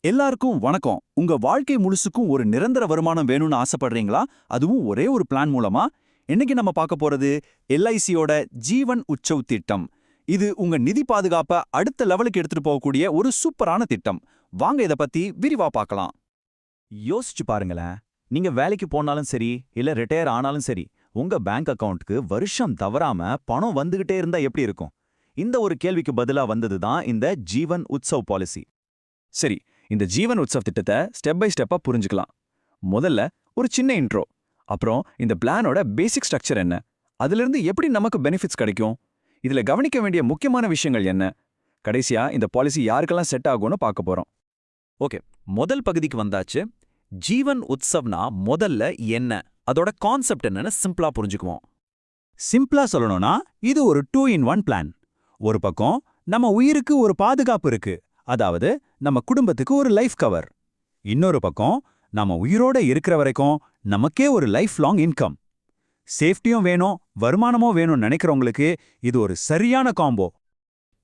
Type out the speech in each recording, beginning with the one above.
எல்லாருக்கும் வணக்கம். உங்க வாழ்க்கை முழுசுக்கும் ஒரு நிரந்தர வருமானம் வேணும்னு ஆசைப்படுறீங்களா? அதுவும் ஒரே ஒரு பிளான் மூலமா? இன்னைக்கு நம்ம பார்க்க போறது எல்ஐசியோட ஜீவன் உற்சவ் திட்டம். இது உங்க நிதி பாதுகாப்பை அடுத்த லெவலுக்கு எடுத்துட்டு போகக்கூடிய ஒரு சூப்பரான திட்டம். வாங்க இத பத்தி விரிவா பார்க்கலாம். யோசிச்சு பாருங்களேன். நீங்க வேலைக்கு போனாலும் சரி, இல்ல ரிட்டையர் ஆனாலும் சரி, உங்க பேங்க் அக்கவுண்ட்க்கு வருஷம் தவறாம பணம் வந்துகிட்டே இருந்தா எப்படி இருக்கும்? இந்த ஒரு கேள்விக்கு பதிலா வந்தது தான் இந்த ஜீவன் உற்சவ் பாலிசி. சரி, இந்த ஜீவன் உற்சவ் திட்டத்தை ஸ்டெப் பை ஸ்டெப்பா புரிஞ்சுக்கலாம். முதல்ல ஒரு சின்ன இன்ட்ரோ, அப்புறம் இந்த பிளானோட பேசிக் ஸ்ட்ரக்சர் என்ன, அதிலிருந்து எப்படி நமக்கு பெனிஃபிட்ஸ் கிடைக்கும், இதுல கவனிக்க வேண்டிய முக்கியமான விஷயங்கள் என்ன, கடைசியா இந்த பாலிசி யாருக்கெல்லாம் செட் ஆகும்னு பார்க்க போறோம். ஓகே, முதல் பகுதிக்கு வந்தாச்சு. ஜீவன் உற்சவ்னா முதல்ல என்ன, அதோட கான்செப்ட் என்னன்னு சிம்பிளா புரிஞ்சுக்குவோம். சிம்பிளா சொல்லணும்னா இது ஒரு 2-in-1 பிளான். ஒரு பக்கம் நம்ம உயிருக்கு ஒரு பாதுகாப்பு இருக்கு, அதாவது நம்ம குடும்பத்துக்கு ஒரு லைஃப் கவர். இன்னொரு பக்கம் நம்ம உயிரோட இருக்கிற வரைக்கும் நமக்கே ஒரு லைஃப் லாங் இன்கம். சேஃப்டியும் வேணும், வருமானமும் வேணும்னு நினைக்கிறவங்களுக்கு இது ஒரு சரியான காம்போ.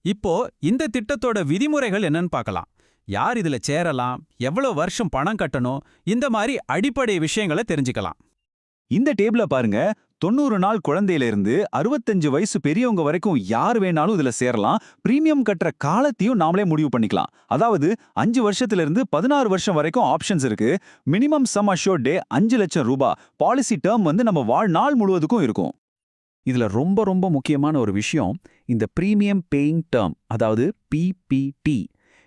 இப்போ இந்த திட்டத்தோட விதிமுறைகள் என்னன்னு பார்க்கலாம். யார் இதுல சேரலாம், எவ்வளவு வருஷம் பணம் கட்டணும், இந்த மாதிரி அடிப்படை விஷயங்களை தெரிஞ்சுக்கலாம். இந்த டேபிள பாருங்க. 90 நாள் குழந்தையில இருந்து 65 வயசு பெரியவங்க வரைக்கும் யார் வேணாலும் இதுல சேரலாம். பிரீமியம் கட்டுற காலத்தையும் நாமளே முடிவு பண்ணிக்கலாம். அதாவது 5 வருஷத்துல இருந்து 16 வருஷம் வரைக்கும் ஆப்ஷன்ஸ் இருக்கு. மினிமம் சம் அஷ்யூர்ட் டே 5 லட்சம் ரூபாய். பாலிசி டேர்ம் நம்ம வாழ்நாள் முழுவதுக்கும் இருக்கும். இதுல ரொம்ப ரொம்ப முக்கியமான ஒரு விஷயம், இந்த பிரீமியம் பேயிங் டேர்ம், அதாவது பிபிடி.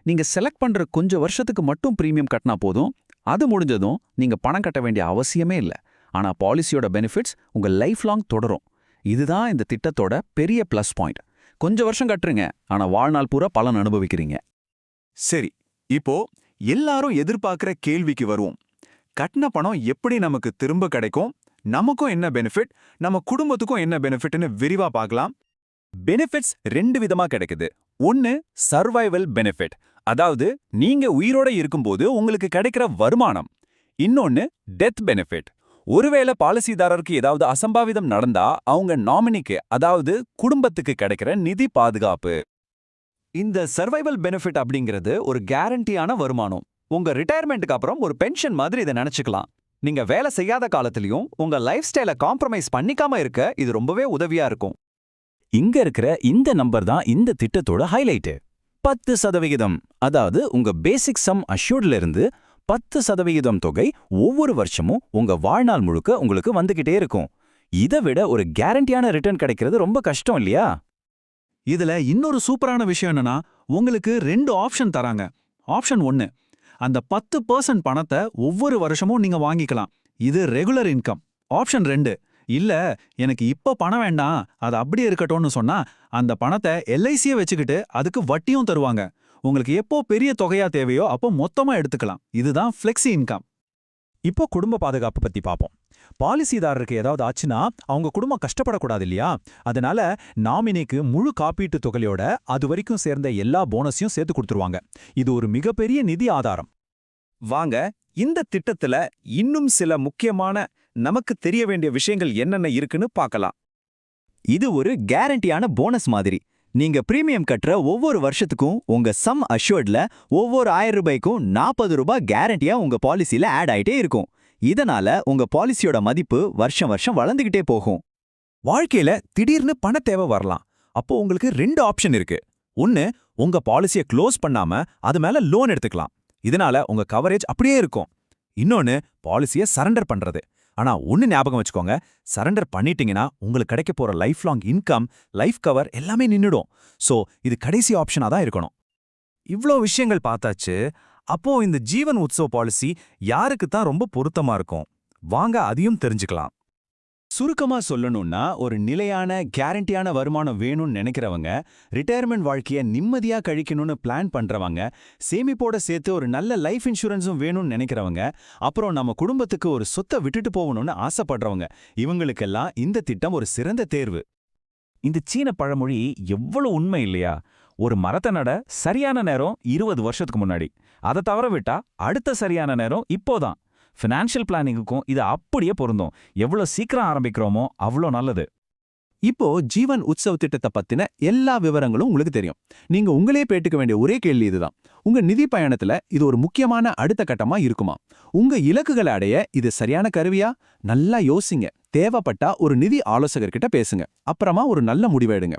நீங்க செலக்ட் பண்ற கொஞ்சம் வருஷத்துக்கு மட்டும் பிரீமியம் கட்டினா போதும். அது முடிஞ்சதும் நீங்க பணம் கட்ட வேண்டிய அவசியமே இல்லை. ஆனா பாலிசியோட பெனிஃபிட்ஸ் உங்க லைஃப் லாங் தொடரும். இதுதான் இந்த திட்டத்தோட பெரிய பிளஸ் பாயிண்ட். கொஞ்சம் வருஷம் கட்டுறீங்க, ஆனா வாழ்நாள் பூரா பலன் அனுபவிக்கிறீங்க. சரி, இப்போ எல்லாரும் எதிர்பார்க்கிற கேள்விக்கு வருவோம். கட்டின பணம் எப்படி நமக்கு திரும்ப கிடைக்கும், நமக்கும் என்ன பெனிஃபிட், நம்ம குடும்பத்துக்கும் என்ன பெனிஃபிட்னு விரிவா பார்க்கலாம். பெனிஃபிட்ஸ் 2 விதமா கிடைக்குது. ஒன்னு சர்வைவல் பெனிஃபிட், அதாவது நீங்க உயிரோட இருக்கும்போது உங்களுக்கு கிடைக்கிற வருமானம். இன்னொன்னு டெத் பெனிஃபிட். ஒருவேளை பாலிசிதாரருக்கு ஏதாவது அசம்பாவிதம் நடந்தா அவங்க நாமினிக்கு, அதாவது குடும்பத்துக்கு கிடைக்கிற நிதி பாதுகாப்பு. இந்த சர்வைவல் பெனிஃபிட் அப்படிங்கிறது ஒரு கேரண்டியான வருமானம். உங்க ரிட்டையர்மெண்ட்டுக்கு அப்புறம் ஒரு பென்ஷன் மாதிரி இதை நினைச்சுக்கலாம். நீங்க வேலை செய்யாத காலத்திலயும் உங்க லைஃப் ஸ்டைலை காம்ப்ரமைஸ் பண்ணிக்காம இருக்க இது ரொம்பவே உதவியா இருக்கும். இங்க இருக்கிற இந்த நம்பர் தான் இந்த திட்டத்தோட ஹைலைட். 10%. அதாவது உங்க பேசிக் சம் அஷ்யூர்ட்ல இருந்து 10% தொகை ஒவ்வொரு வருஷமும் உங்க வாழ்நாள் முழுக்க உங்களுக்கு வந்துகிட்டே இருக்கும். இதை விட ஒரு கேரண்டியான ரிட்டர்ன் கிடைக்கிறது ரொம்ப கஷ்டம் இல்லையா? இதுல இன்னொரு சூப்பரான விஷயம் என்னன்னா, உங்களுக்கு 2 ஆப்ஷன் தராங்க. ஆப்ஷன் 1, அந்த 10% பணத்தை ஒவ்வொரு வருஷமும் நீங்க வாங்கிக்கலாம். இது ரெகுலர் இன்கம். ஆப்ஷன் 2, இல்ல எனக்கு இப்ப பணம் வேண்டாம், அது அப்படியே இருக்கட்டும்னு சொன்னா அந்த பணத்தை எல்ஐசியை வச்சுக்கிட்டு அதுக்கு வட்டியும் தருவாங்க. உங்களுக்கு எப்போ பெரிய தொகையா தேவையோ அப்போ மொத்தமா எடுத்துக்கலாம். இதுதான் ஃப்ளெக்ஸி இன்கம். இப்போ குடும்ப பாதுகாப்பு பத்தி பார்ப்போம். பாலிசிதாரருக்கு ஏதாவது ஆச்சுன்னா அவங்க குடும்பம் கஷ்டப்படக்கூடாது இல்லையா? அதனால நாமினிக்கு முழு காப்பீட்டு தொகையோட அது வரைக்கும் சேர்ந்த எல்லா போனஸையும் சேர்த்து கொடுத்துருவாங்க. இது ஒரு மிகப்பெரிய நிதி ஆதாரம். வாங்க இந்த திட்டத்துல இன்னும் சில முக்கியமான நமக்கு தெரிய வேண்டிய விஷயங்கள் என்னென்ன இருக்குன்னு பார்க்கலாம். இது ஒரு கேரண்டியான போனஸ் மாதிரி. நீங்க பிரீமியம் கட்டுற ஒவ்வொரு வருஷத்துக்கும் உங்க சம் அஷ்யூர்ட்ல ஒவ்வொரு 1000 ரூபாய்க்கும் 40 ரூபாய் கேரண்டியா உங்க பாலிசில ஆட் ஆயிட்டே இருக்கும். இதனால உங்க பாலிசியோட மதிப்பு வருஷம் வருஷம் வளர்ந்துகிட்டே போகும். வாழ்க்கையில திடீர்னு பண தேவை வரலாம். அப்போ உங்களுக்கு 2 ஆப்ஷன் இருக்கு. ஒன்னு, உங்க பாலிசியை க்ளோஸ் பண்ணாம அது மேல லோன் எடுத்துக்கலாம். இதனால உங்க கவரேஜ் அப்படியே இருக்கும். இன்னொன்னு, பாலிசியை சரண்டர் பண்றது. ஆனா ஒன்னு ஞாபகம் வச்சுக்கோங்க, சரண்டர் பண்ணிட்டீங்கன்னா உங்களுக்கு கிடைக்க போற life long income, life cover எல்லாமே நின்னுடும். சோ இது கடைசி ஆப்ஷனா தான் இருக்கணும். இவ்ளோ விஷயங்கள் பார்த்தாச்சு. அப்போ இந்த ஜீவன் உற்சவ் பாலிசி யாருக்கு தான் ரொம்ப பொருத்தமா இருக்கும்? வாங்க அதையும் தெரிஞ்சுக்கலாம். சுருக்கமா சொல்லணும்னா, ஒரு நிலையான கேரண்டியான வருமானம் வேணும்னு நினைக்கிறவங்க, ரிட்டையர்மெண்ட் வாழ்க்கையை நிம்மதியா கழிக்கணும்னு பிளான் பண்றவங்க, சேமிப்போட சேர்த்து ஒரு நல்ல லைஃப் இன்சூரன்ஸும் வேணும்னு நினைக்கிறவங்க, அப்புறம் நம்ம குடும்பத்துக்கு ஒரு சொத்தை விட்டுட்டு போகணும்னு ஆசைப்படுறவங்க, இவங்களுக்கெல்லாம் இந்த திட்டம் ஒரு சிறந்த தேர்வு. இந்த சீன பழமொழி எவ்வளவு உண்மை இல்லையா? ஒரு மரத்தை நட சரியான நேரம் 20 வருஷத்துக்கு முன்னாடி, அதை தவற விட்டா அடுத்த சரியான நேரம் இப்போதான். ஃபினான்ஷியல் பிளானிங்குக்கும் இது அப்படியே பொருந்தும். எவ்வளோ சீக்கிரம் ஆரம்பிக்கிறோமோ அவ்வளோ நல்லது. இப்போ ஜீவன் உற்சவ் திட்டத்தை பத்தின எல்லா விவரங்களும் உங்களுக்கு தெரியும். நீங்க உங்களே கேட்டுக்க வேண்டிய ஒரே கேள்வி இதுதான். உங்க நிதி பயணத்துல இது ஒரு முக்கியமான அடுத்த கட்டமா இருக்குமா? உங்க இலக்குகளை அடைய இது சரியான கருவியா? நல்லா யோசிங்க. தேவைப்பட்டா ஒரு நிதி ஆலோசகர்கிட்ட பேசுங்க. அப்புறமா ஒரு நல்ல முடிவை எடுங்க.